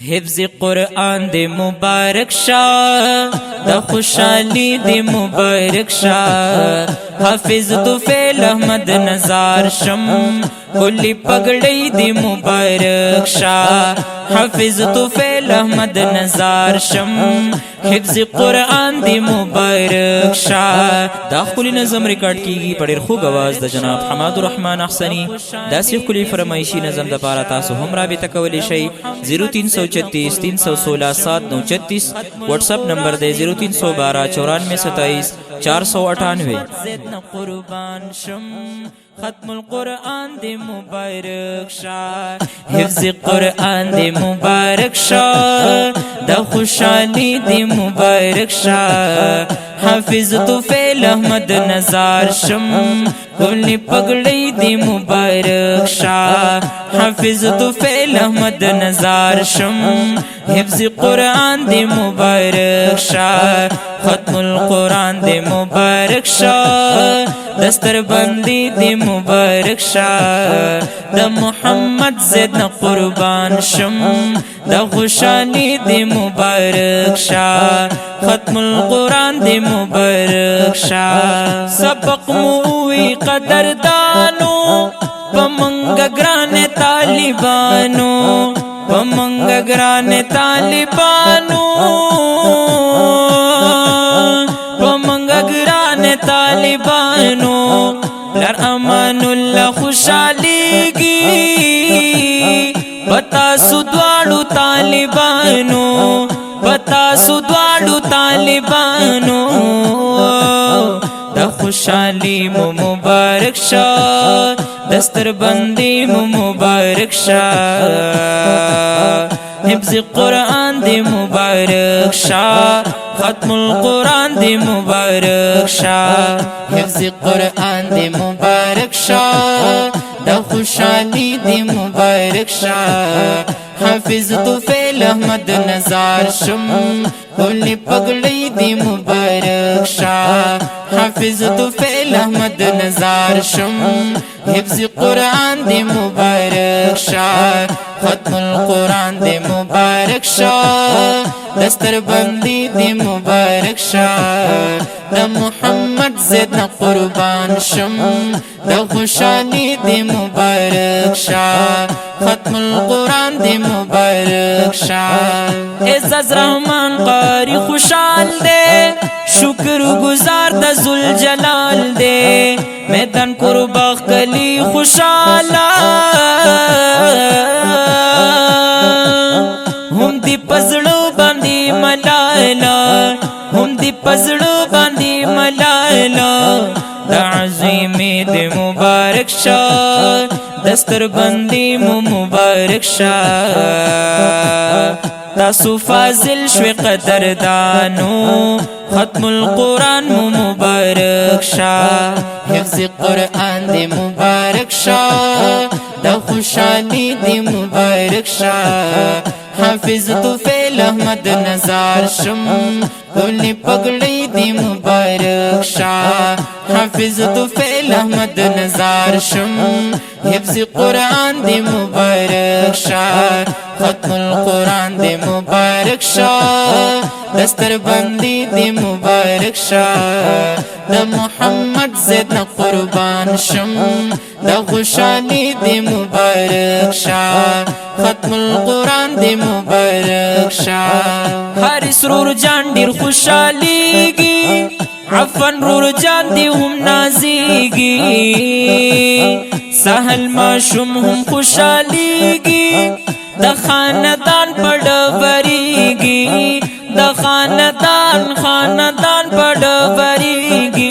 حفظ قرآن دے مبارک شاہ دا خوشحالی دے مبارک شاہ حافظ طفیل احمد نزار شم کلی پگڑی دے مبارک شاہ حافظ طفیل احمد نزار شم حفظ قرآن دے مبارک شاہ دا خلی نظم ریکارڈ کی گی پڑیر خوب آواز دا جناب حماد الرحمن احسنی دا سی خلی فرمائشی نظم دا پارا تاسو ہم رابطہ کولی شئی 0336 316 736 واٹس اپ نمبر دے 0312 94 27 498 قربان شم ختم القرآن دے مبارک شاہ حفظ قرآن دے مبارک شاہ دا خوشحالی دے مبارک شاہ حافظ طفیل احمد نزار شم کلی پگڑی دے مبارک شاہ حافظ طفیل احمد نزار شم حفظ قرآن دے مبارک شاہ ختم القرآن دے مبارک شاہ دستر بندی دے مبارک شاہ دا محمد زید قربان شم دا خوشحالی دے مبارک شاہ ختم القرآن دے مبارک شاہ سبق مووی قدردانو پمنگ گران طالبانو پمنگ گران طالبانو پمنگ گران طالبانو لر امان اللہ خوشحالی گی بتا سدواڑو طالبانو بتا سدواڑو طالبانو دا خوشحالی مبارک شاہ دستر بندی مبارک شاہ حفظ قرآن دے مبارک شاہ ختم القرآن دے مبارک شاہ حفظ قرآن دے مبارک شاہ دا خوشحالی دے مبارک شاہ حافظ طفیل احمد نزار شم کلی پگڑی دے مبارک شاہ حافظ طفیل احمد نزار شم حفظ قرآن دے مبارک شاہ ختم القرآن دے مبارک شاہ دستر بندی دے مبارک شاہ دا محمد زید قربان شم دا خوشحالی دے مبارک شاہ ختم القرآن دے مبارک شاہ عزت رحمان قاری خوشحال دے شکر گزار دا ذوالجلال دے میدان قرباغ کلی خوشحالا ہم دی پزڑو باندی ملالا ہم دی پزڑو باندی ملالا دا عظیمی دے مبارک شاہ دستر بندی مبارک شاہ تاسو فاضل شوی قدردانو ختم القرآن مبارک شاہ حفظ قرآن دے مبارک شاہ دا خوشحالی دے مبارک شاہ حافظ طفیل احمد نزار شم کلی پگڑی دے مبارک شاہ حافظ طفیل احمد نزار شم حفظ قرآن دے مبارک شاہ ختم القرآن دے مبارک شاہ دستر بندی دے مبارک شاہ دا محمد زید قربان شم دا خوشحالی دے مبارک شاہ ختم القرآن دے مبارک شاہ حارث رور جان دیر خوشحالی گی عفن رور جان دی ہم نازیگی سہل معشوم ہم خوشحالی گی دا خاندان پڑوریگی دا خاندان پڑوریگی